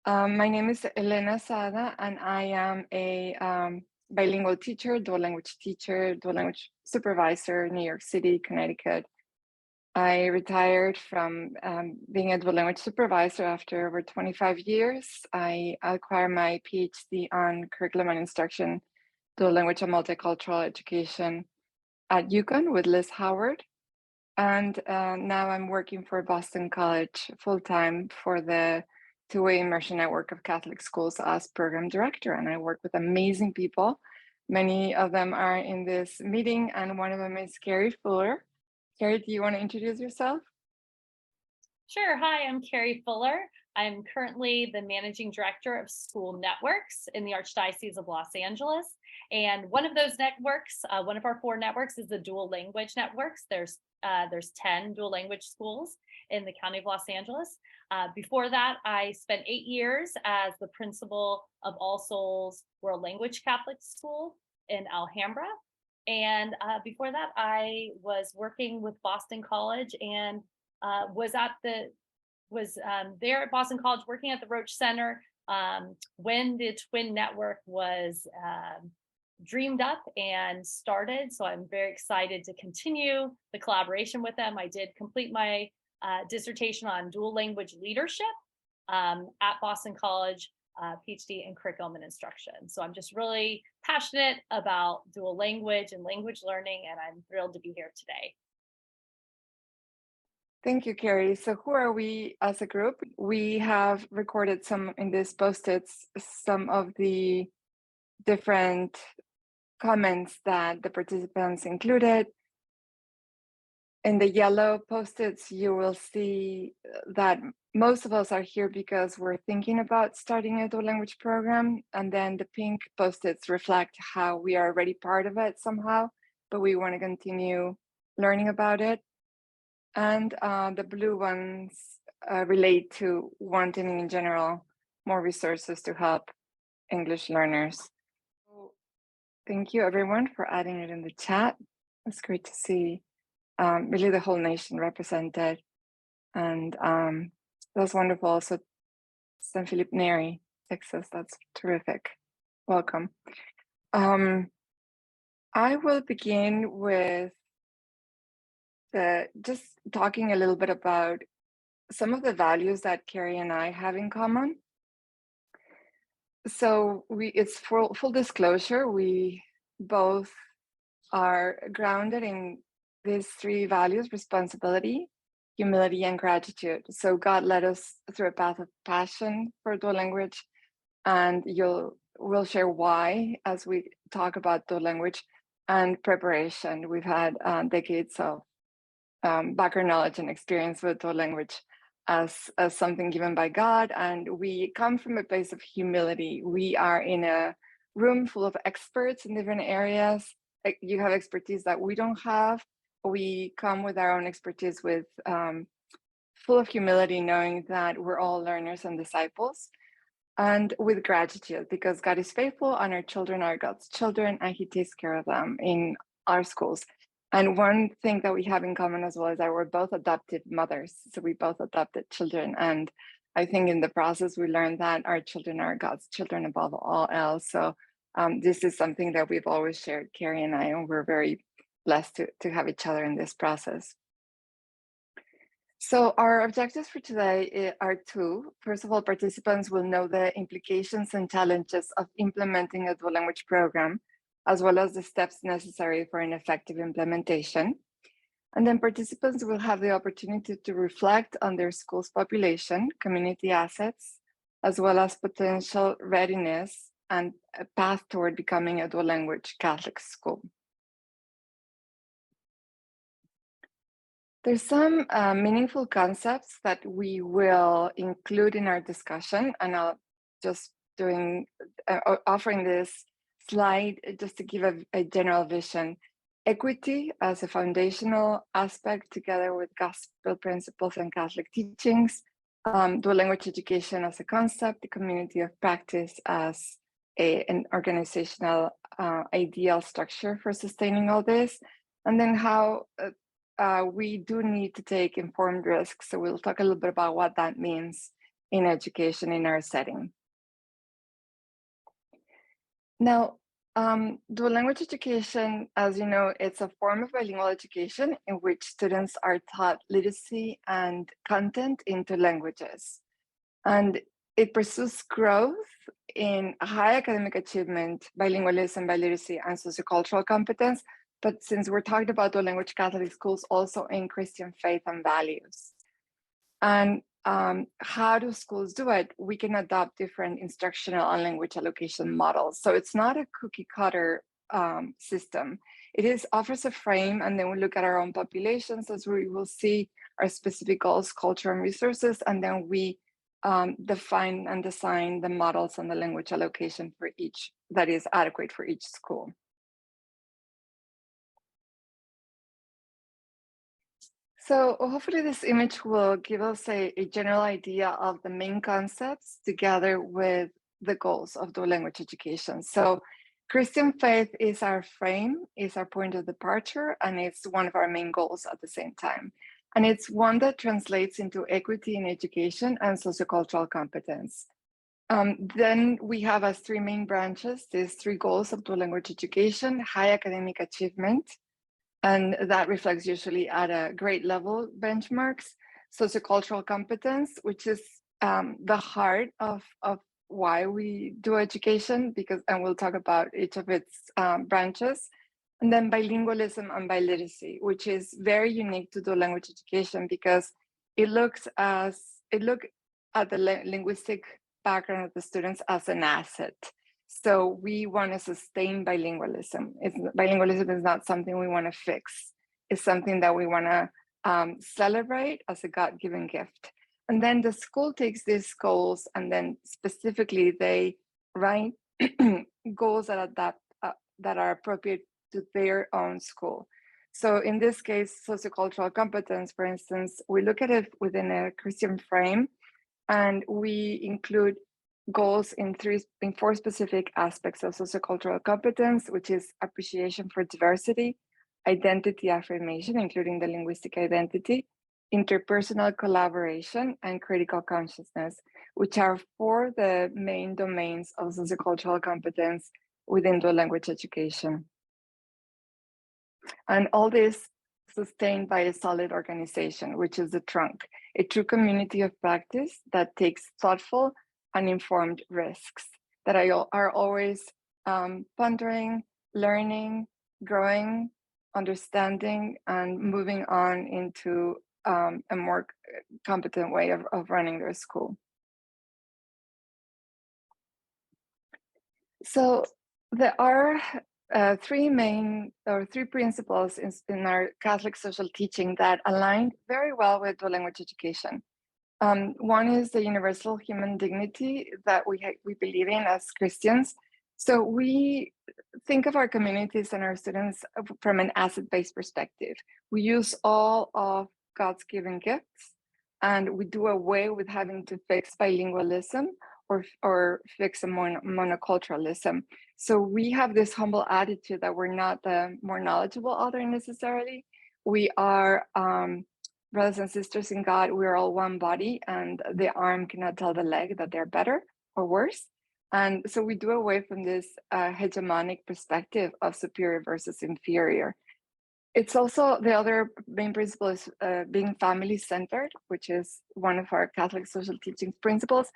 My name is Elena Sada, and I am a bilingual teacher, dual language teacher, dual language supervisor in New York City, Connecticut. I retired from being a dual language supervisor after over 25 years. I acquired my PhD on curriculum and instruction, dual language and multicultural education at UConn with Liz Howard. And now I'm working for Boston College full-time for the two-way immersion network of Catholic schools as program director. And I work with amazing people. Many of them are in this meeting, and one of them is Carrie Fuller. Carrie, do you want to introduce yourself? Sure. Hi, I'm Carrie Fuller. I'm currently the managing director of school networks in the Archdiocese of Los Angeles. And one of those networks, one of our four networks, is the dual language networks. There's 10 dual language schools in the county of Los Angeles. Before that, I spent 8 years as the principal of All Souls World Language Catholic School in Alhambra. And before that, I was working with Boston College and was there at Boston College working at the Roach Center when the Twin Network was dreamed up and started. So I'm very excited to continue the collaboration with them. I did complete my dissertation on dual language leadership at Boston College, PhD in curriculum and instruction. So I'm just really passionate about dual language and language learning, and I'm thrilled to be here today. Thank you, Carrie. So who are we as a group? We have recorded some in these post-its, some of the different comments that the participants included. In the yellow post-its, you will see that most of us are here because we're thinking about starting a dual language program. And then the pink post-its reflect how we are already part of it somehow, but we want to continue learning about it. And the blue ones relate to wanting in general more resources to help English learners. Thank you everyone for adding it in the chat. It's great to see really the whole nation represented. And that's wonderful. So San Felipe Neri, Texas, that's terrific. Welcome. I will begin with just talking a little bit about some of the values that Carrie and I have in common. So it's full disclosure, we both are grounded in these three values: responsibility, humility, and gratitude. So God led us through a path of passion for dual language, and we'll share why as we talk about dual language, and preparation. We've had decades of background knowledge and experience with dual language as something given by God, and we come from a place of humility. We are in a room full of experts in different areas. Like, you have expertise that we don't have. We come with our own expertise with full of humility, knowing that we're all learners and disciples, and with gratitude because God is faithful and our children are God's children and He takes care of them in our schools. And one thing that we have in common as well is that we're both adoptive mothers. So we both adopted children. And I think in the process, we learned that our children are God's children above all else. So this is something that we've always shared, Carrie and I, and we're very blessed to have each other in this process. So our objectives for today are two. First of all, participants will know the implications and challenges of implementing a dual language program, as well as the steps necessary for an effective implementation. And then participants will have the opportunity to reflect on their school's population, community assets, as well as potential readiness and a path toward becoming a dual language Catholic school. There's some meaningful concepts that we will include in our discussion, and I'll just offering this slide just to give a general vision. Equity as a foundational aspect, together with gospel principles and Catholic teachings, dual language education as a concept, the community of practice as an organizational ideal structure for sustaining all this, and then how we do need to take informed risks. So we'll talk a little bit about what that means in education in our setting. Now, dual language education, as you know, it's a form of bilingual education in which students are taught literacy and content into languages. And it pursues growth in high academic achievement, bilingualism, biliteracy, and sociocultural competence. But since we're talking about dual language Catholic schools, also in Christian faith and values. And how do schools do it? We can adopt different instructional and language allocation models. So it's not a cookie cutter system. It offers a frame, and then we look at our own populations as we will see our specific goals, culture, and resources, and then we define and design the models and the language allocation for each that is adequate for each school. So hopefully this image will give us a general idea of the main concepts together with the goals of dual language education. So Christian faith is our frame, is our point of departure, and it's one of our main goals at the same time. And it's one that translates into equity in education and sociocultural competence. Then we have as three main branches, these three goals of dual language education: high academic achievement, and that reflects usually at a grade level benchmarks; sociocultural competence, which is the heart of why we do education, and we'll talk about each of its branches. And then bilingualism and biliteracy, which is very unique to dual language education because it looks at the linguistic background of the students as an asset. So we want to sustain bilingualism. Bilingualism is not something we want to fix. It's something that we want to celebrate as a God-given gift. And then the school takes these goals, and then specifically they write goals that are appropriate to their own school. So in this case, sociocultural competence, for instance, we look at it within a Christian frame, and we include goals in four specific aspects of sociocultural competence, which is appreciation for diversity, identity affirmation, including the linguistic identity, interpersonal collaboration, and critical consciousness, which are four the main domains of sociocultural competence within dual language education. And all this sustained by a solid organization, which is the trunk, a true community of practice that takes thoughtful and informed risks that are always pondering, learning, growing, understanding, and moving on into a more competent way of running their school. So there are three principles in our Catholic social teaching that align very well with dual language education. One is the universal human dignity that we believe in as Christians. So we think of our communities and our students from an asset-based perspective. We use all of God's given gifts, and we do away with having to fix bilingualism or fix a monoculturalism. So we have this humble attitude that we're not the more knowledgeable other necessarily. We are brothers and sisters in God. We're all one body, and the arm cannot tell the leg that they're better or worse. And so we do away from this hegemonic perspective of superior versus inferior. It's also, the other main principle is being family-centered, which is one of our Catholic social teaching principles.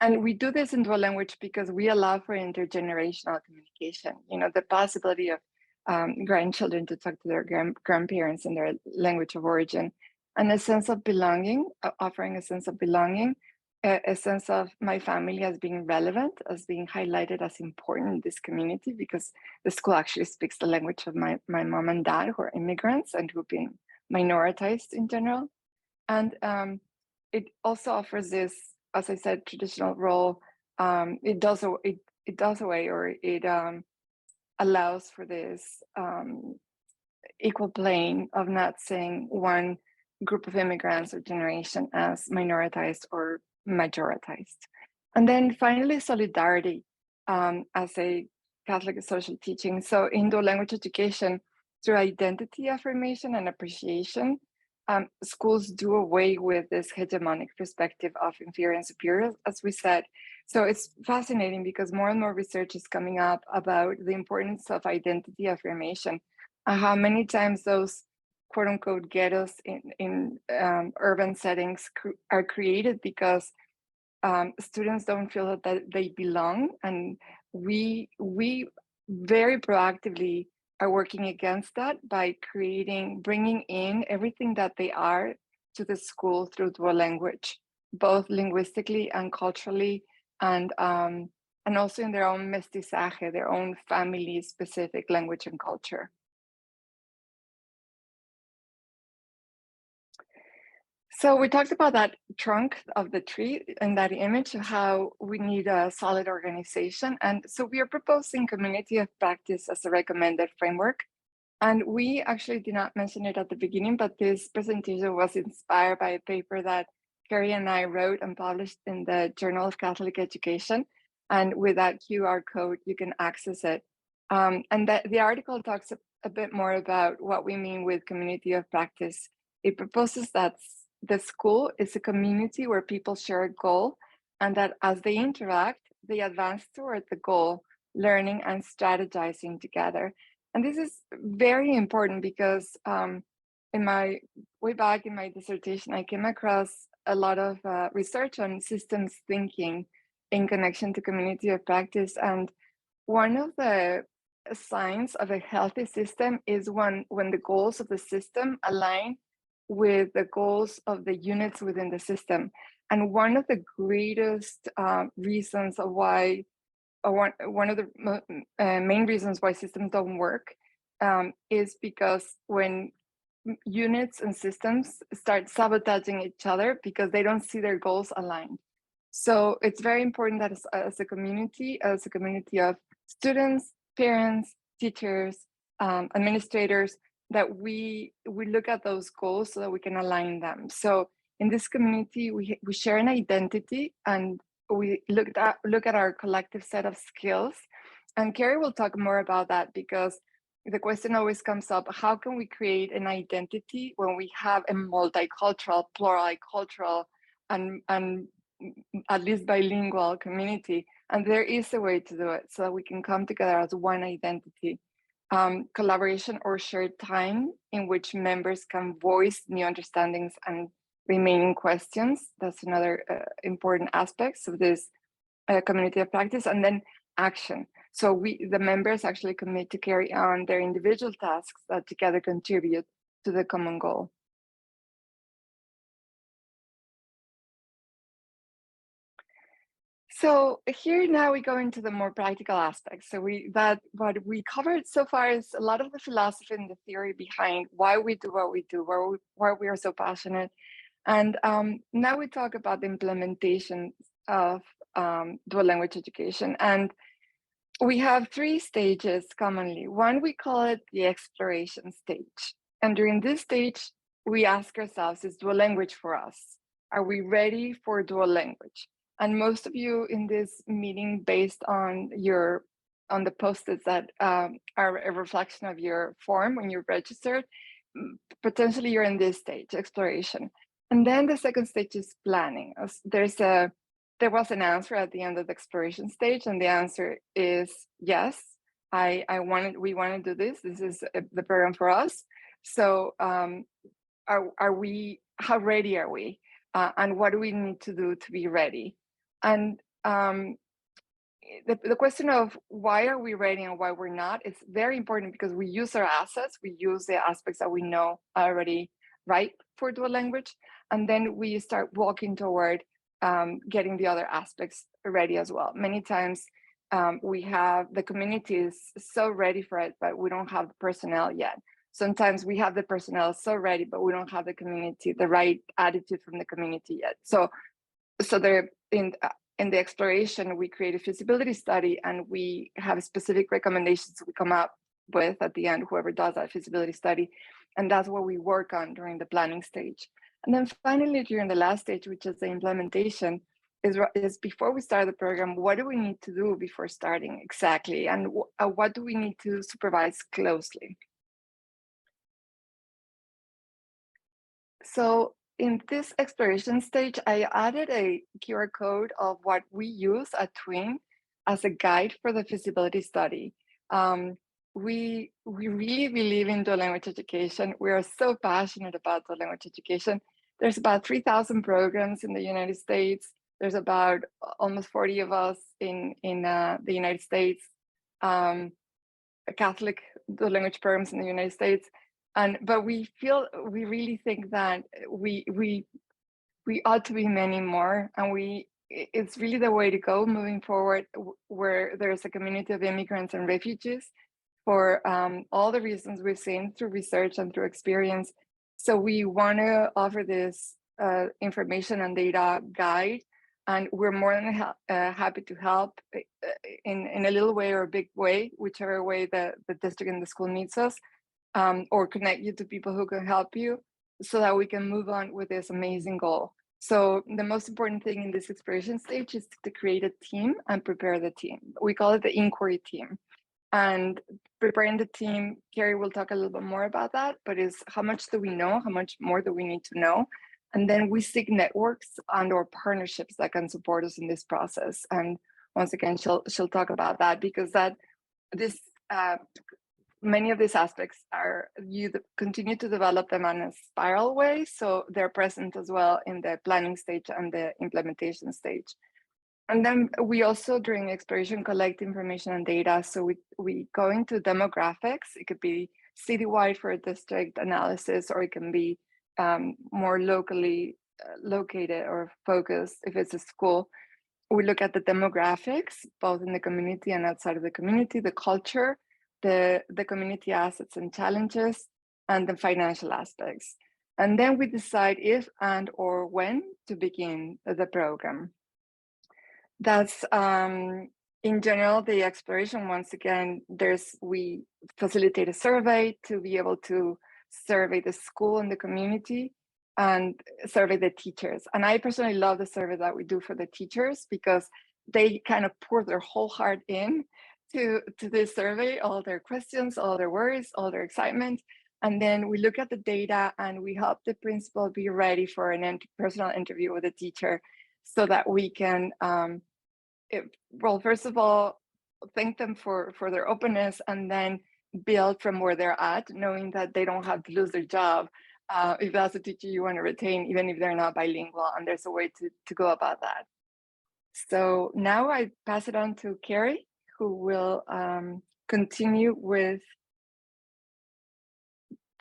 And we do this in dual language because we allow for intergenerational communication. You know, the possibility of grandchildren to talk to their grandparents in their language of origin, and a sense of belonging, offering a sense of belonging, a sense of my family as being relevant, as being highlighted as important in this community, because the school actually speaks the language of my mom and dad, who are immigrants and who've been minoritized in general. And it also offers this, as I said, traditional role. It does away, or it allows for this equal plane of not seeing one group of immigrants or generation as minoritized or majoritized. And then finally, solidarity as a Catholic social teaching. So in dual language education, through identity affirmation and appreciation, schools do away with this hegemonic perspective of inferior and superior, as we said. So it's fascinating because more and more research is coming up about the importance of identity affirmation and how many times those quote unquote ghettos in urban settings are created because students don't feel that they belong, and we very proactively are working against that by bringing in everything that they are to the school through dual language, both linguistically and culturally, and also in their own mestizaje, their own family-specific language and culture. So we talked about that trunk of the tree and that image of how we need a solid organization. And so we are proposing community of practice as a recommended framework. And we actually did not mention it at the beginning, but this presentation was inspired by a paper that Carrie and I wrote and published in the Journal of Catholic Education. And with that QR code, you can access it. And the article talks a bit more about what we mean with community of practice. It proposes that the school is a community where people share a goal, and that as they interact, they advance toward the goal, learning and strategizing together. And this is very important because in my way back in my dissertation, I came across a lot of research on systems thinking in connection to community of practice. And one of the signs of a healthy system is when the goals of the system align with the goals of the units within the system. And one of the greatest reasons of why, or one of the main reasons why systems don't work is because when units and systems start sabotaging each other because they don't see their goals aligned. So it's very important that as a community of students, parents, teachers, administrators, that we look at those goals so that we can align them. So in this community, we share an identity, and we look at our collective set of skills. And Carrie will talk more about that, because the question always comes up: how can we create an identity when we have a multicultural, pluricultural, and at least bilingual community? And there is a way to do it so that we can come together as one identity. Collaboration or shared time in which members can voice new understandings and remaining questions. That's another important aspect of this community of practice. And then action. So the members actually commit to carry on their individual tasks that together contribute to the common goal. So here now we go into the more practical aspects. So what we covered so far is a lot of the philosophy and the theory behind why we do what we do, why we are so passionate. And now we talk about the implementation of dual language education. And we have 3 stages commonly. One, we call it the exploration stage. And during this stage, we ask ourselves, is dual language for us? Are we ready for dual language? And most of you in this meeting, based on the post-its that are a reflection of your form when you registered, potentially you're in this stage, exploration. And then the second stage is planning. There was an answer at the end of the exploration stage, and the answer is yes. We want to do this. This is the program for us. So how ready are we? And what do we need to do to be ready? And the question of why are we ready and why we're not is very important, because we use our assets, we use the aspects that we know are already right for dual language, and then we start walking toward getting the other aspects ready as well. Many times we have the community is so ready for it, but we don't have the personnel yet. Sometimes we have the personnel so ready, but we don't have the right attitude from the community yet. So they're in the exploration, we create a feasibility study, and we have specific recommendations we come up with at the end, whoever does that feasibility study. And that's what we work on during the planning stage. And then finally, during the last stage, which is the implementation, is before we start the program, what do we need to do before starting exactly? And what do we need to supervise closely? So in this exploration stage, I added a QR code of what we use at Twin as a guide for the feasibility study. Um, we really believe in dual language education. We are so passionate about dual language education. There's about 3,000 programs in the United States. There's about almost 40 of us in the United States. Catholic dual language programs in the United States, and but we really think that we ought to be many more, and it's really the way to go moving forward, where there's a community of immigrants and refugees for all the reasons we've seen through research and through experience. So we want to offer this information and data guide, and we're more than happy to help in a little way or a big way, whichever way the district and the school needs us, or connect you to people who can help you so that we can move on with this amazing goal. So the most important thing in this exploration stage is to create a team and prepare the team. We call it the inquiry team. And preparing the team, Carrie will talk a little bit more about that, but is how much do we know? How much more do we need to know? And then we seek networks and or partnerships that can support us in this process. And once again, she'll talk about that, because this many of these aspects are, you continue to develop them in a spiral way, so they're present as well in the planning stage and the implementation stage. And then we also, during exploration, collect information and data. So we go into demographics. It could be citywide for a district analysis, or it can be more locally located or focused if it's a school. We look at the demographics, both in the community and outside of the community, the culture, the community assets and challenges, and the financial aspects. And then we decide if and or when to begin the program. That's in general the exploration. Once again, we facilitate a survey to be able to survey the school and the community and survey the teachers. And I personally love the survey that we do for the teachers, because they kind of pour their whole heart in to this survey, all their questions, all their worries, all their excitement. And then we look at the data and we help the principal be ready for an personal interview with the teacher, so that we can well, first of all, thank them for their openness, and then build from where they're at, knowing that they don't have to lose their job if that's a teacher you want to retain, even if they're not bilingual, and there's a way to go about that. So now I pass it on to Carrie, who will continue with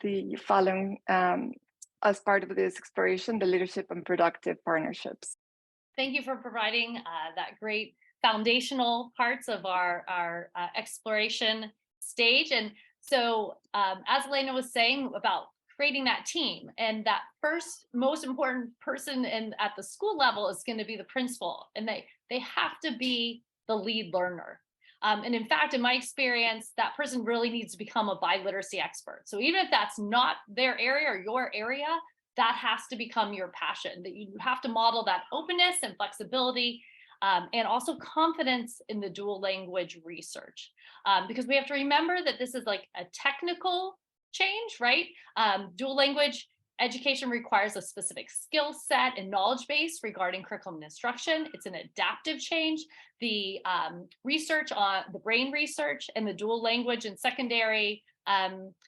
the following as part of this exploration, the leadership and productive partnerships. Thank you for providing that great foundational parts of our exploration stage. And so as Elena was saying about creating that team, and that first most important person at the school level is going to be the principal, and they have to be the lead learner. And in fact, in my experience, that person really needs to become a biliteracy expert. So even if that's not their area or your area, that has to become your passion, that you have to model that openness and flexibility, and also confidence in the dual language research. Because we have to remember that this is like a technical change, right? Dual language education requires a specific skill set and knowledge base regarding curriculum and instruction. It's an adaptive change. The research on the brain research and the dual language and secondary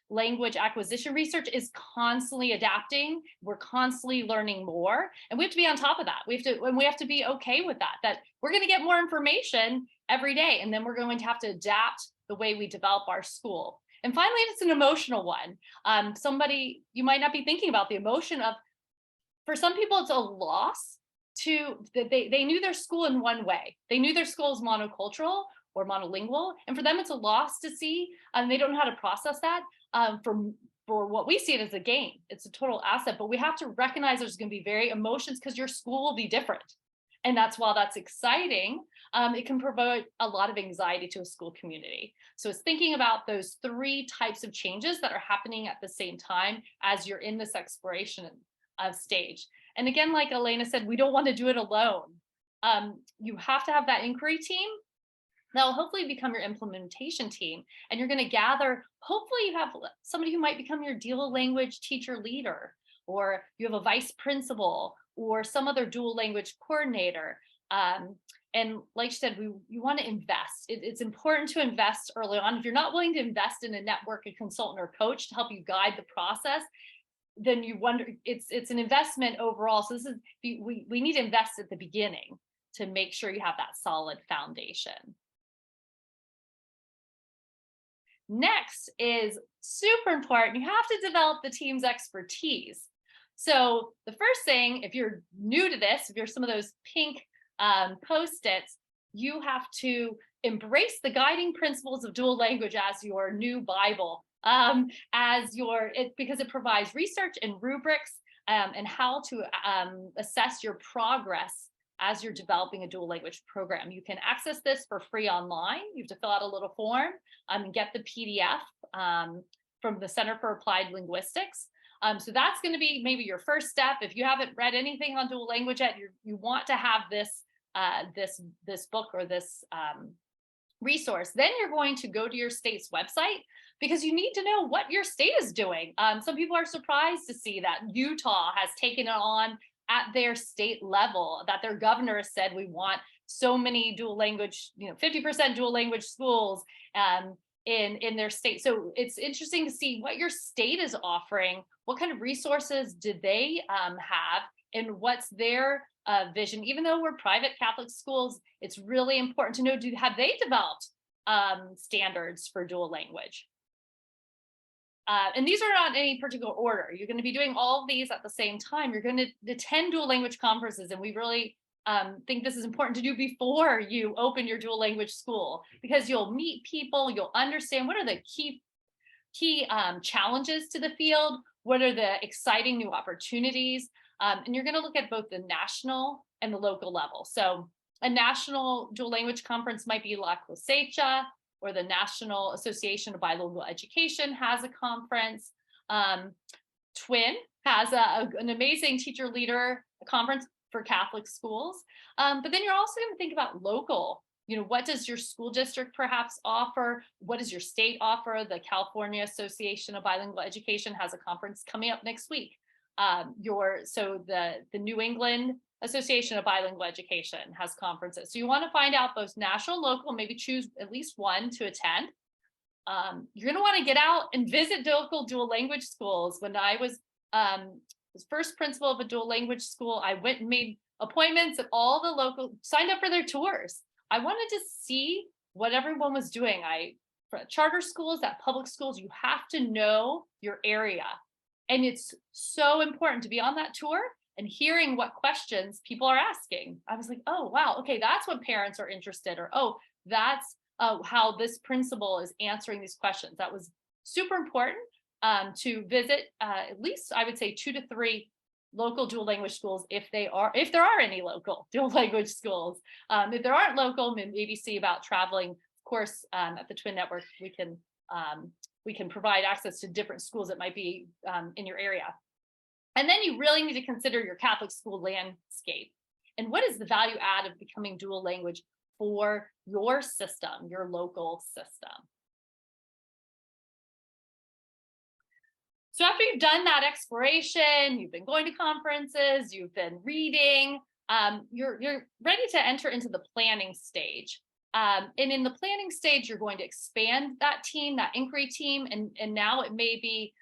language acquisition research is constantly adapting. We're constantly learning more, and we have to be on top of that. We have to be okay with that we're going to get more information every day, and then we're going to have to adapt the way we develop our school. And finally, it's an emotional one. Somebody, you might not be thinking about the emotion of, for some people, it's a loss to, they knew their school in one way. They knew their school is monocultural or monolingual, and for them it's a loss to see, and they don't know how to process that. For what we see it as a gain, it's a total asset, but we have to recognize there's going to be very emotions, because your school will be different. And while that's exciting, it can provide a lot of anxiety to a school community. So it's thinking about those three types of changes that are happening at the same time as you're in this exploration stage. And again, like Elena said, we don't want to do it alone. You have to have that inquiry team that will hopefully become your implementation team. And you're going to gather, hopefully you have somebody who might become your dual language teacher leader, or you have a vice principal or some other dual language coordinator. And like you said, you want to invest. It's important to invest early on. If you're not willing to invest in a network, a consultant, or coach to help you guide the process, then you wonder, it's an investment overall. So this is, we need to invest at the beginning to make sure you have that solid foundation. Next is super important. You have to develop the team's expertise. So the first thing, if you're new to this, if you're some of those pink Post-its, you have to embrace the guiding principles of dual language as your new Bible, because it provides research and rubrics and how to assess your progress as you're developing a dual language program. You can access this for free online. You have to fill out a little form and get the PDF from the Center for Applied Linguistics. So that's going to be maybe your first step. If you haven't read anything on dual language yet, you want to have this book or this resource. Then you're going to go to your state's website because you need to know what your state is doing. Some people are surprised to see that Utah has taken it on at their state level, that their governor has said we want so many dual language, 50% dual language schools in their state. So it's interesting to see what your state is offering. What kind of resources did they have, and what's their vision? Even though we're private Catholic schools, it's really important to know, have they developed standards for dual language? And these are not in any particular order. You're going to be doing all of these at the same time. You're going to attend dual language conferences, and we really think this is important to do before you open your dual language school, because you'll meet people, you'll understand what are the key challenges to the field, what are the exciting new opportunities, and you're going to look at both the national and the local level. So a national dual language conference might be La Cosecha, or the National Association of Bilingual Education has a conference. Twin has an amazing teacher leader conference for Catholic schools. But then you're also going to think about local. What does your school district perhaps offer? What does your state offer? The California Association of Bilingual Education has a conference coming up next week. The New England Association of Bilingual Education has conferences. So you want to find out both national and local, maybe choose at least one to attend. You're going to want to get out and visit local dual language schools. When I was first principal of a dual language school, I went and made appointments at all the local, signed up for their tours. I wanted to see what everyone was doing. For charter schools, at public schools, you have to know your area. And it's so important to be on that tour and hearing what questions people are asking. I was like, oh, wow, okay, that's what parents are interested, or, oh, that's how this principal is answering these questions. That was super important to visit at least, I would say, 2 to 3 local dual language schools, if there are any local dual language schools. If there aren't local, maybe see about traveling. Of course, at the Twin Network, we can provide access to different schools that might be in your area. And then you really need to consider your Catholic school landscape. And what is the value add of becoming dual language for your system, your local system? So after you've done that exploration, you've been going to conferences, you've been reading, you're ready to enter into the planning stage. And in the planning stage, you're going to expand that team, that inquiry team, and now it may be,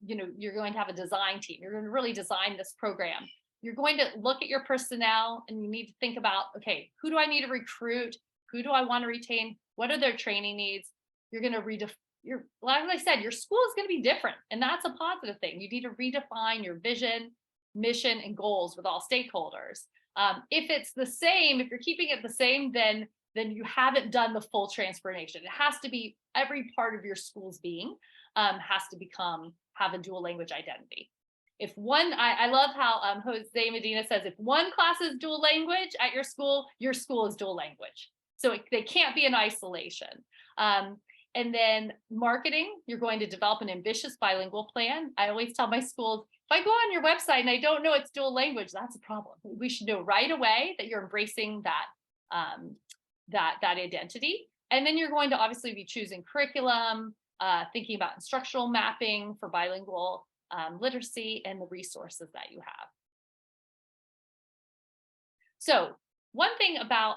you're going to have a design team. You're going to really design this program. You're going to look at your personnel, and you need to think about, okay, who do I need to recruit? Who do I want to retain? What are their training needs? You're going to like I said, your school is going to be different, and that's a positive thing. You need to redefine your vision, mission, and goals with all stakeholders. If it's the same, if you're keeping it the same, then you haven't done the full transformation. It has to be every part of your school's being has to have a dual language identity. I love how Jose Medina says, if one class is dual language at your school is dual language. So they can't be in isolation. And then marketing, you're going to develop an ambitious bilingual plan. I always tell my schools, if I go on your website and I don't know it's dual language, that's a problem. We should know right away that you're embracing that identity. And then you're going to obviously be choosing curriculum, thinking about instructional mapping for bilingual literacy and the resources that you have. So one thing about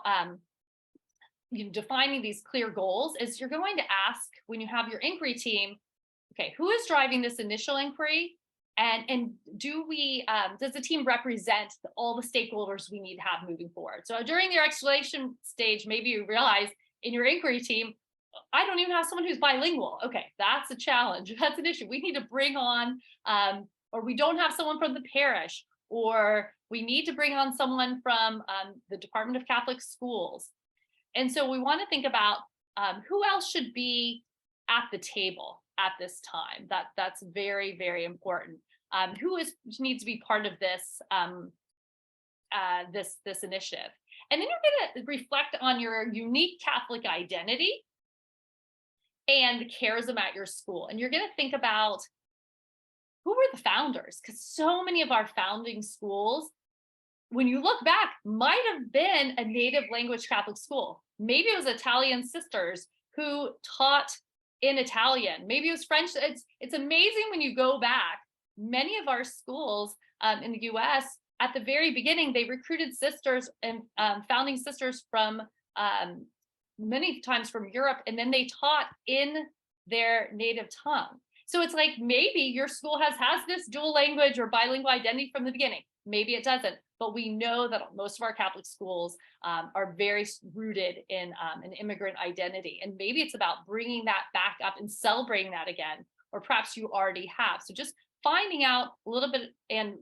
defining these clear goals is you're going to ask when you have your inquiry team, okay, who is driving this initial inquiry? And does the team represent all the stakeholders we need to have moving forward? So during your exploration stage, maybe you realize in your inquiry team, I don't even have someone who's bilingual. Okay, that's a challenge. That's an issue. We need to bring on, or we don't have someone from the parish, or we need to bring on someone from the Department of Catholic Schools. And so we want to think about who else should be at the table at this time. That's very, very important. Who needs to be part of this this initiative? And then you're going to reflect on your unique Catholic identity and the charism at your school. And you're going to think about who were the founders, because so many of our founding schools, when you look back, might have been a native language Catholic school. Maybe it was Italian sisters who taught in Italian. Maybe it was French. It's amazing when you go back. Many of our schools in the US, at the very beginning, they recruited sisters and founding sisters from many times from Europe, and then they taught in their native tongue. So it's like maybe your school has this dual language or bilingual identity from the beginning. Maybe it doesn't, but we know that most of our Catholic schools are very rooted in an immigrant identity. And maybe it's about bringing that back up and celebrating that again, or perhaps you already have. So just finding out a little bit and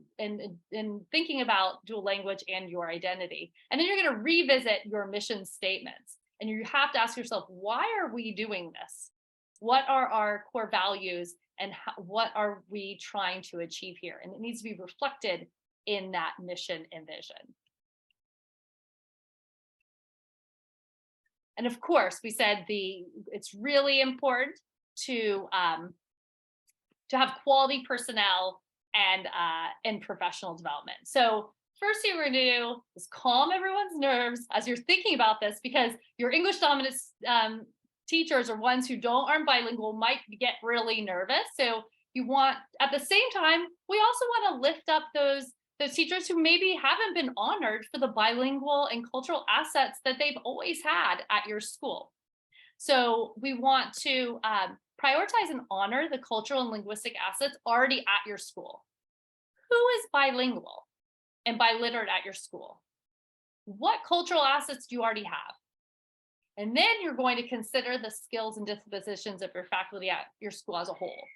thinking about dual language and your identity. And then you're going to revisit your mission statements. And you have to ask yourself, why are we doing this? What are our core values and what are we trying to achieve here? And it needs to be reflected in that mission and vision. And of course, we said it's really important to have quality personnel and professional development. So first thing we're going to do is calm everyone's nerves as you're thinking about this, because your English dominant teachers or ones who aren't bilingual might get really nervous. So you want, at the same time, we also want to lift up those teachers who maybe haven't been honored for the bilingual and cultural assets that they've always had at your school. So we want to prioritize and honor the cultural and linguistic assets already at your school. Who is bilingual and biliterate at your school? What cultural assets do you already have? And then you're going to consider the skills and dispositions of your faculty at your school as a whole.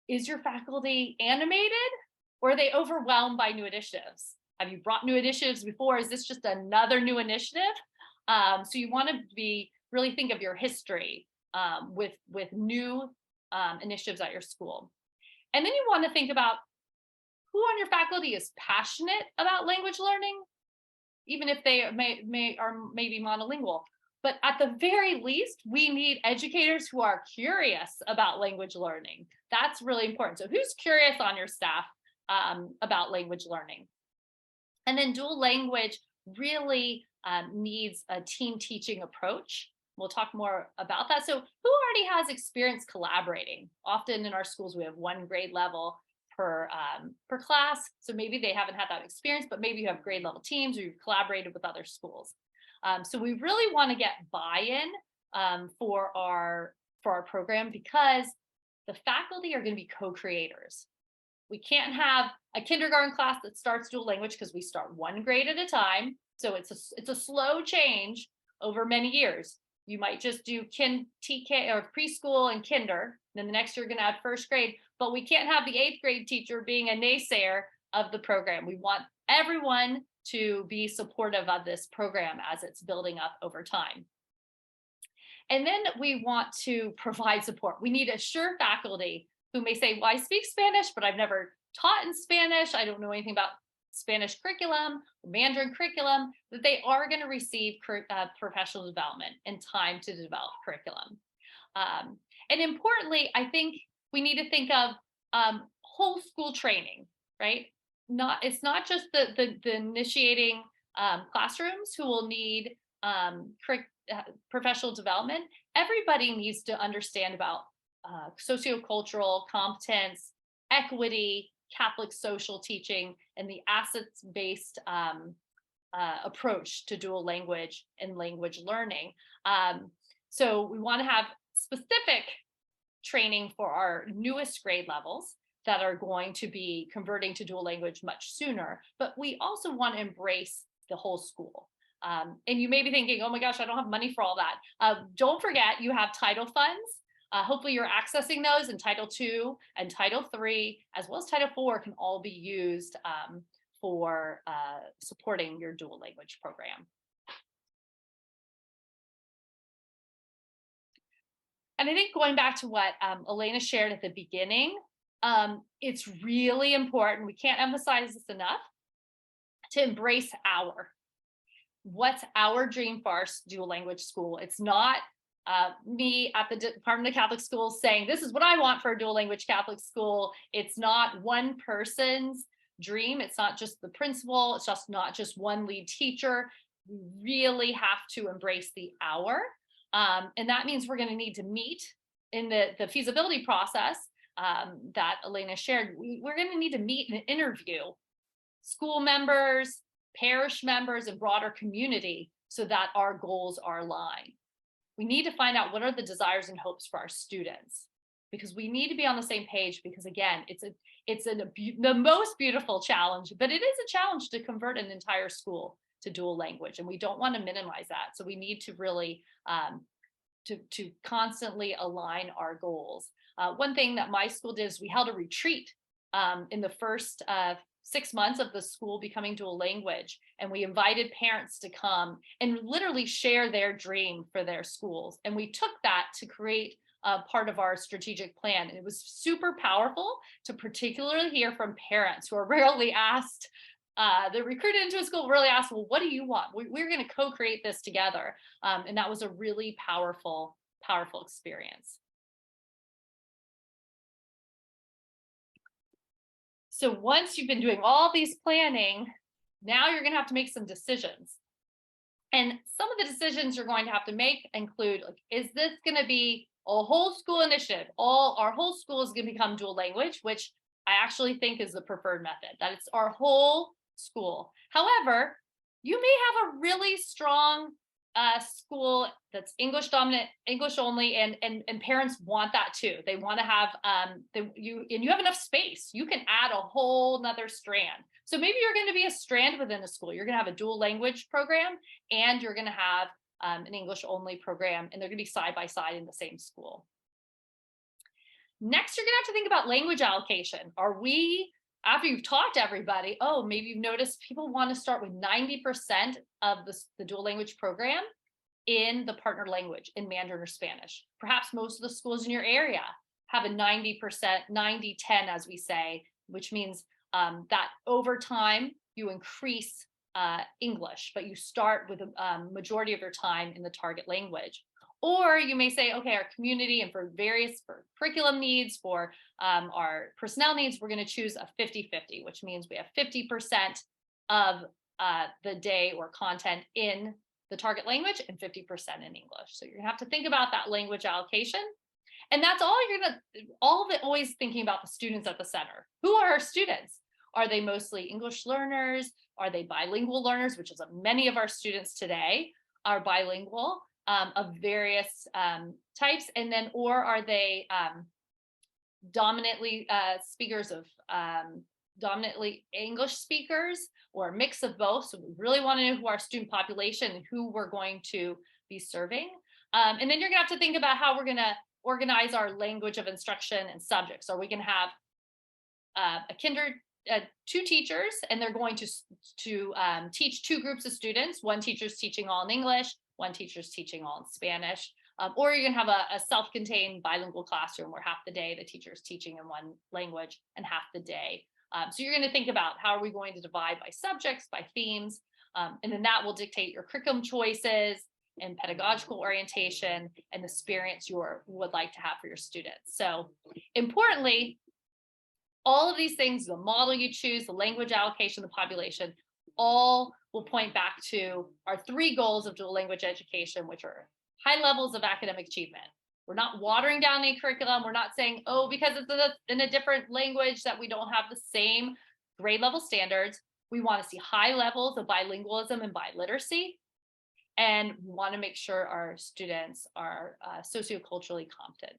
Is your faculty animated, or are they overwhelmed by new initiatives? Have you brought new initiatives before? Is this just another new initiative? So you want to really think of your history with new initiatives at your school. And then you want to think about who on your faculty is passionate about language learning, even if they may be monolingual. But at the very least, we need educators who are curious about language learning. That's really important. So who's curious on your staff about language learning? And then dual language really needs a team teaching approach. We'll talk more about that. So who already has experience collaborating? Often in our schools, we have one grade level per class. So maybe they haven't had that experience, but maybe you have grade level teams or you've collaborated with other schools. So we really want to get buy-in for our program, because the faculty are going to be co-creators. We can't have a kindergarten class that starts dual language because we start one grade at a time. So it's a slow change over many years. You might just do TK or preschool and kinder. Then the next year you're going to add first grade, but we can't have the 8th grade teacher being a naysayer of the program. We want everyone to be supportive of this program as it's building up over time. And then we want to provide support. We need assured faculty who may say, well, I speak Spanish, but I've never taught in Spanish. I don't know anything about Spanish curriculum, Mandarin curriculum, that they are going to receive professional development and time to develop curriculum. And importantly, I think we need to think of whole school training, right? It's not just the initiating classrooms who will need professional development. Everybody needs to understand about sociocultural competence, equity, Catholic social teaching, and the assets-based approach to dual language and language learning. So we want to have specific training for our newest grade levels that are going to be converting to dual language much sooner, but we also want to embrace the whole school. And you may be thinking, oh my gosh, I don't have money for all that. Don't forget, you have title funds. Hopefully you're accessing those, and Title II and Title III, as well as Title IV, can all be used for supporting your dual language program. And I think going back to what Elena shared at the beginning, it's really important, we can't emphasize this enough, to embrace what's our dream for our dual language school. It's not me at the Department of Catholic Schools saying, this is what I want for a dual language Catholic school. It's not one person's dream. It's not just the principal. It's just not just one lead teacher. We really have to embrace the our. And that means we're going to need to meet in the feasibility process that Elena shared. We're going to need to meet and interview school members, parish members, and broader community so that our goals are aligned. We need to find out what are the desires and hopes for our students, because we need to be on the same page, because again, it's the most beautiful challenge, but it is a challenge to convert an entire school to dual language, and we don't want to minimize that. So we need to really to constantly align our goals. One thing that my school did is we held a retreat in the first 6 months of the school becoming dual language, and we invited parents to come and literally share their dream for their schools, and we took that to create part of our strategic plan. And it was super powerful to particularly hear from parents who are rarely asked, they're recruited into a school, really asked, well, what do you want? We're going to co-create this together. And that was a really powerful experience. So once you've been doing all these planning, now you're going to have to make some decisions. And some of the decisions you're going to have to make include, like, is this going to be a whole school initiative? Our whole school is going to become dual language, which I actually think is the preferred method, that it's our whole school. However, you may have a really strong school that's English dominant, English only, and parents want that too. They want to have you have enough space. You can add a whole nother strand. So maybe you're going to be a strand within a school. You're going to have a dual language program, and you're going to have an English only program, and they're going to be side by side in the same school. Next, you're going to have to think about language allocation. Are we, after you've talked to everybody, oh, maybe you've noticed people want to start with 90% of the dual language program in the partner language, in Mandarin or Spanish. Perhaps most of the schools in your area have a 90%, 90-10, as we say, which means that over time you increase English, but you start with a majority of your time in the target language. Or you may say, okay, our community and for curriculum needs, for our personnel needs, we're going to choose a 50-50, which means we have 50% of the day or content in the target language and 50% in English. So you're going to have to think about that language allocation. And that's all all of it, always thinking about the students at the center. Who are our students? Are they mostly English learners? Are they bilingual learners, which is many of our students today are bilingual of various types? And then, or are they dominantly speakers of dominantly English speakers, or a mix of both? So we really want to know who our student population and who we're going to be serving. And then you're gonna have to think about how we're gonna organize our language of instruction and subjects. Are we gonna have two teachers, and they're going to teach two groups of students? One teacher's teaching all in English, one teacher's teaching all in Spanish. Or you're gonna have a self-contained bilingual classroom where half the day the teacher is teaching in one language and half the day. So you're gonna think about how are we going to divide by subjects, by themes, and then that will dictate your curriculum choices and pedagogical orientation and the experience you would like to have for your students. So importantly, all of these things, the model you choose, the language allocation, the population, all will point back to our three goals of dual language education, which are high levels of academic achievement, We're not watering down any curriculum. We're not saying, oh, because it's in a different language that we don't have the same grade level standards. We want to see high levels of bilingualism and biliteracy. And we want to make sure our students are socioculturally competent.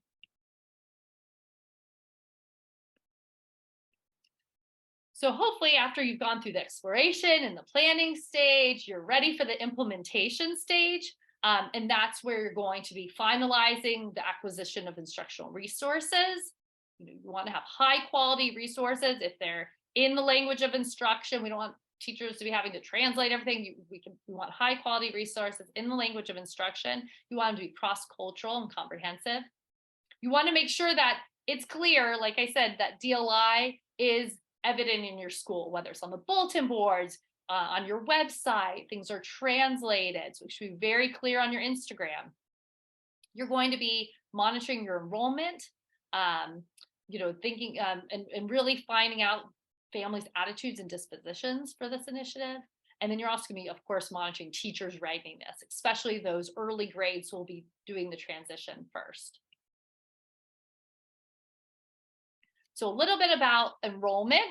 So hopefully after you've gone through the exploration and the planning stage, you're ready for the implementation stage. And that's where you're going to be finalizing the acquisition of instructional resources. You want to have high quality resources. If they're in the language of instruction, we don't want teachers to be having to translate everything. We want high quality resources in the language of instruction. You want them to be cross-cultural and comprehensive. You want to make sure that it's clear, like I said, that DLI is evident in your school, whether it's on the bulletin boards, on your website, things are translated. So it should be very clear on your Instagram. You're going to be monitoring your enrollment, thinking and really finding out families' attitudes and dispositions for this initiative. And then you're also going to be, of course, monitoring teachers' readiness, especially those early grades who will be doing the transition first. So a little bit about enrollment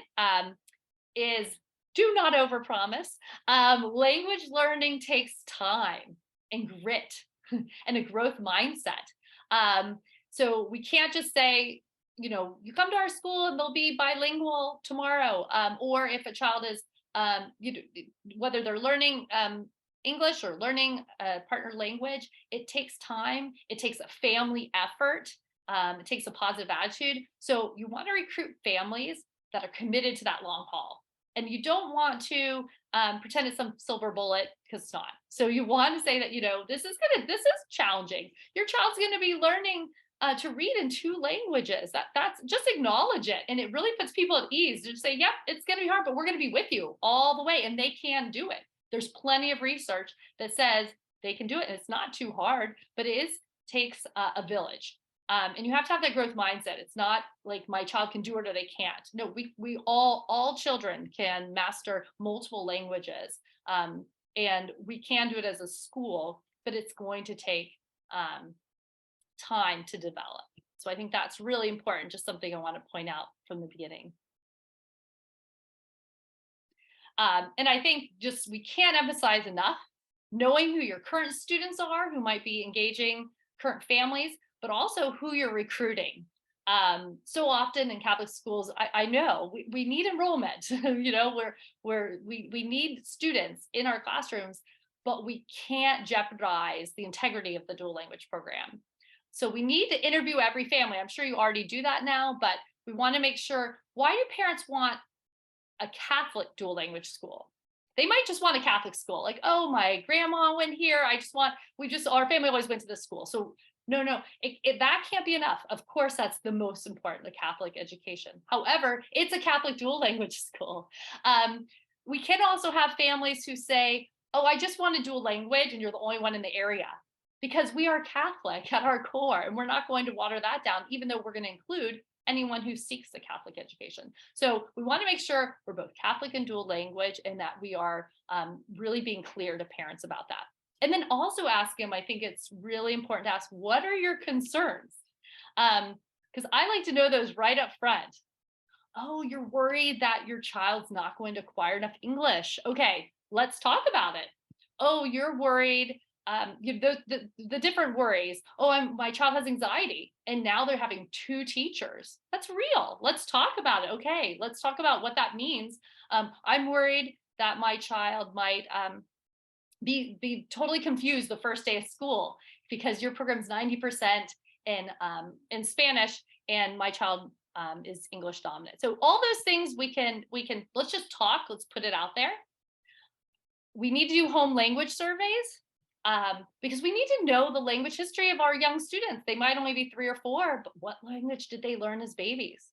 is do not overpromise. Language learning takes time and grit and a growth mindset. So we can't just say, you come to our school and they'll be bilingual tomorrow. Or if a child is, whether they're learning English or learning a partner language, it takes time. It takes a family effort. It takes a positive attitude. So you want to recruit families that are committed to that long haul. And you don't want to pretend it's some silver bullet, because it's not. So you want to say that, this is challenging. Your child's going to be learning to read in 2 languages. That's just acknowledge it. And it really puts people at ease to say, yep, it's going to be hard, but we're going to be with you all the way. And they can do it. There's plenty of research that says they can do it. And it's not too hard, but it takes a village. And you have to have that growth mindset. It's not like my child can do it or they can't. No, we all children can master multiple languages, and we can do it as a school, but it's going to take time to develop. So I think that's really important, just something I want to point out from the beginning. And I think just we can't emphasize enough knowing who your current students are, who might be engaging current families, but also who you're recruiting. So often in Catholic schools, I know we need enrollment, we need students in our classrooms, but we can't jeopardize the integrity of the dual language program. So we need to interview every family. I'm sure you already do that now, but we want to make sure, why do parents want a Catholic dual language school? They might just want a Catholic school. Like, oh, my grandma went here. Our family always went to this school. So no, that can't be enough. Of course, that's the most important, the Catholic education. However, it's a Catholic dual language school. We can also have families who say, oh, I just want a dual language and you're the only one in the area. Because we are Catholic at our core, and we're not going to water that down, even though we're going to include anyone who seeks a Catholic education. So we want to make sure we're both Catholic and dual language, and that we are really being clear to parents about that. And then also ask them, I think it's really important to ask, what are your concerns? Because I like to know those right up front. Oh, you're worried that your child's not going to acquire enough English. Okay, let's talk about it. Oh, you're worried. The different worries. Oh, my child has anxiety, and now they're having 2 teachers. That's real. Let's talk about it. Okay, let's talk about what that means. I'm worried that my child might be totally confused the first day of school because your program's 90% in Spanish, and my child is English dominant. So all those things we can let's just talk. Let's put it out there. We need to do home language surveys. Because we need to know the language history of our young students. They might only be 3 or 4, but what language did they learn as babies?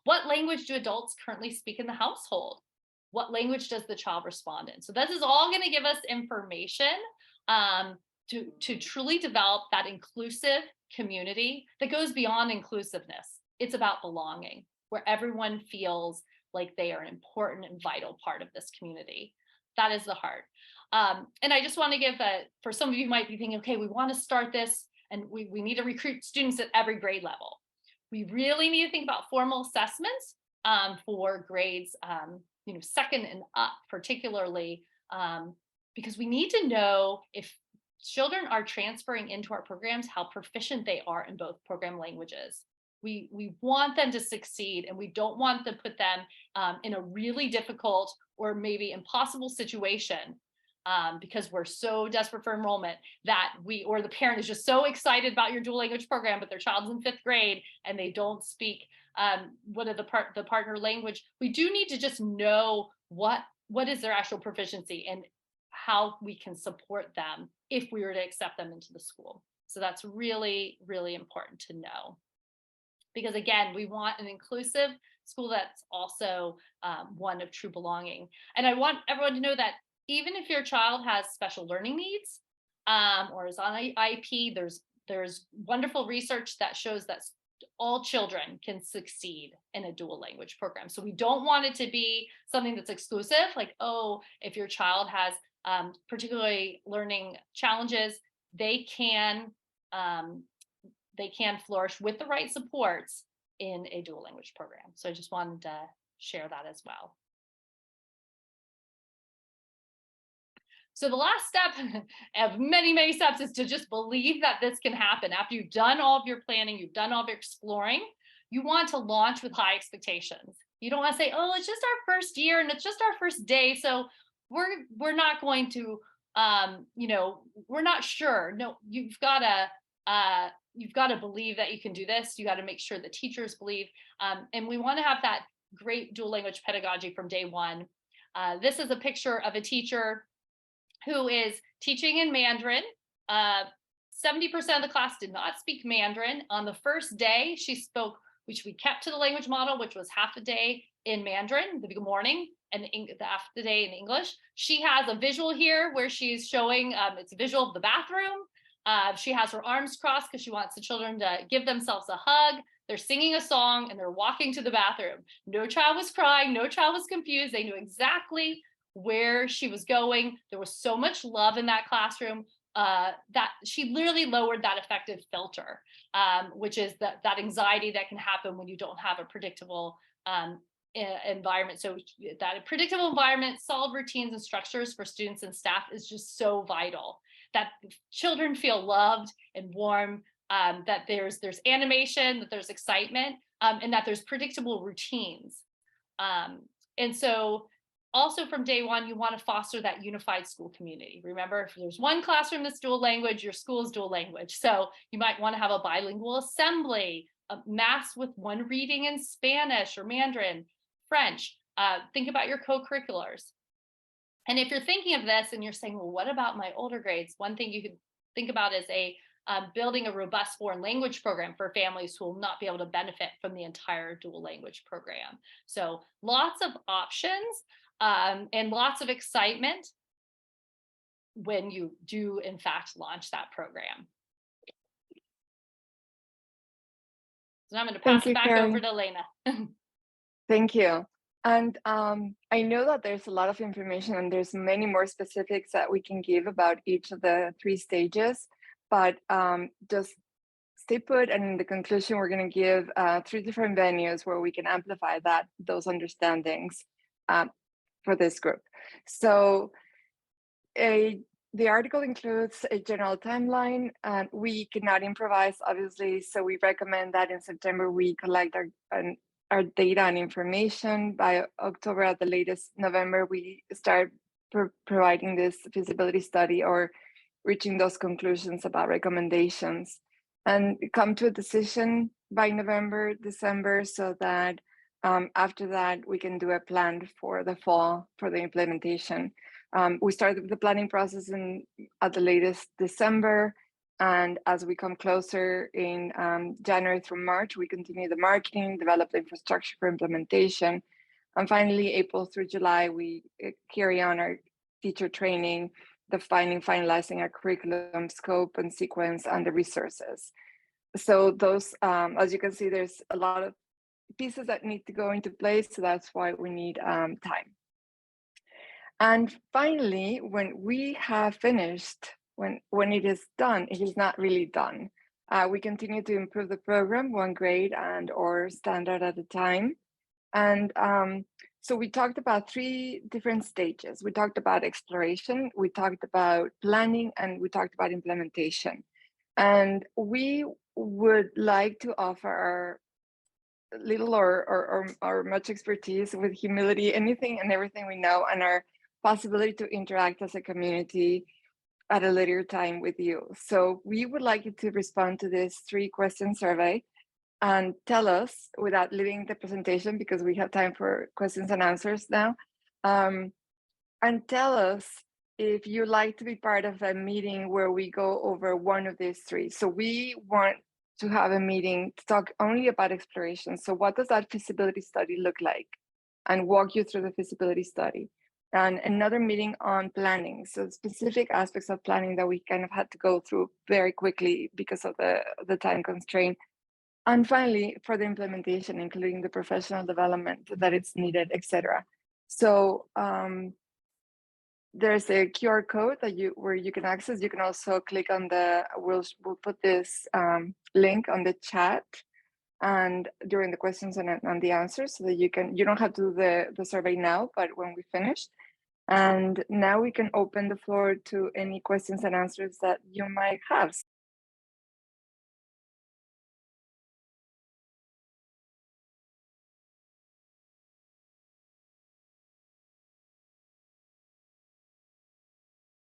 What language do adults currently speak in the household? What language does the child respond in? So this is all going to give us information to truly develop that inclusive community that goes beyond inclusiveness. It's about belonging, where everyone feels like they are an important and vital part of this community. That is the heart. And I just want to give for some of you might be thinking, okay, we want to start this. And we need to recruit students at every grade level. We really need to think about formal assessments for grades, second and up, particularly, because we need to know if children are transferring into our programs, how proficient they are in both program languages. We want them to succeed, and we don't want to put them in a really difficult or maybe impossible situation because we're so desperate for enrollment that or the parent is just so excited about your dual language program, but their child's in 5th grade and they don't speak the partner language. We do need to just know what is their actual proficiency and how we can support them if we were to accept them into the school. So that's really, really important to know. Because again, we want an inclusive school that's also one of true belonging. And I want everyone to know that even if your child has special learning needs or is on IEP, there's wonderful research that shows that all children can succeed in a dual language program. So we don't want it to be something that's exclusive, like, oh, if your child has particularly learning challenges, they can flourish with the right supports in a dual language program. So I just wanted to share that as well. So the last step of many, many steps is to just believe that this can happen. After you've done all of your planning, you've done all of your exploring, you want to launch with high expectations. You don't want to say, oh, it's just our first year and it's just our first day, so we're not going to, we're not sure. No, you've got to believe that you can do this. You got to make sure the teachers believe. And we want to have that great dual language pedagogy from day one. This is a picture of a teacher who is teaching in Mandarin. 70% of the class did not speak Mandarin. On the first day, she spoke, which we kept to the language model, which was half a day in Mandarin, the morning, and half the day in English. She has a visual here where she's showing, it's a visual of the bathroom. She has her arms crossed because she wants the children to give themselves a hug. They're singing a song and they're walking to the bathroom. No child was crying, no child was confused. They knew exactly where she was going. There was so much love in that classroom that she literally lowered that affective filter, which is that anxiety that can happen when you don't have a predictable environment. So that predictable environment, solid routines and structures for students and staff is just so vital. That children feel loved and warm, that there's animation, that there's excitement, and that there's predictable routines. And so also from day one, you want to foster that unified school community. Remember, if there's one classroom that's dual language, your school is dual language. So you might want to have a bilingual assembly, a mass with one reading in Spanish or Mandarin, French. Think about your co-curriculars. And if you're thinking of this and you're saying, well, what about my older grades? One thing you could think about is building a robust foreign language program for families who will not be able to benefit from the entire dual language program. So lots of options and lots of excitement when you do, in fact, launch that program. So now I'm going to pass it back over to Elena. Thank you. And I know that there's a lot of information and there's many more specifics that we can give about each of the 3 stages, but just stay put. And in the conclusion, we're going to give 3 different venues where we can amplify those understandings for this group. So the article includes a general timeline, and we cannot improvise, obviously. So we recommend that in September, we collect our data and information. By October, at the latest November, we start providing this feasibility study or reaching those conclusions about recommendations, and come to a decision by November, December, so that after that, we can do a plan for the fall for the implementation. We started the planning process at the latest December, and as we come closer in January through March, we continue the marketing, develop the infrastructure for implementation, and finally, April through July, we carry on our teacher training, finalizing our curriculum scope and sequence and the resources. So those, as you can see, there's a lot of pieces that need to go into place, so that's why we need time. And finally, when we have finished when it is done, it is not really done. We continue to improve the program one grade and or standard at a time. And so we talked about three different stages. We talked about exploration, we talked about planning, and we talked about implementation. And we would like to offer our little or much expertise with humility, anything and everything we know, and our possibility to interact as a community at a later time with you. So we would like you to respond to this 3-question survey and tell us, without leaving the presentation, because we have time for questions and answers now, and tell us if you like to be part of a meeting where we go over one of these three. So we want to have a meeting to talk only about exploration. So what does that feasibility study look like? And walk you through the feasibility study. And another meeting on planning. So specific aspects of planning that we kind of had to go through very quickly because of the time constraint. And finally, for the implementation, including the professional development that it's needed, etc. So there's a QR code that where you can access. You can also click on we'll put this link on the chat and during the questions and the answers, so that you don't have to do the survey now, but when we finish. And now we can open the floor to any questions and answers that you might have.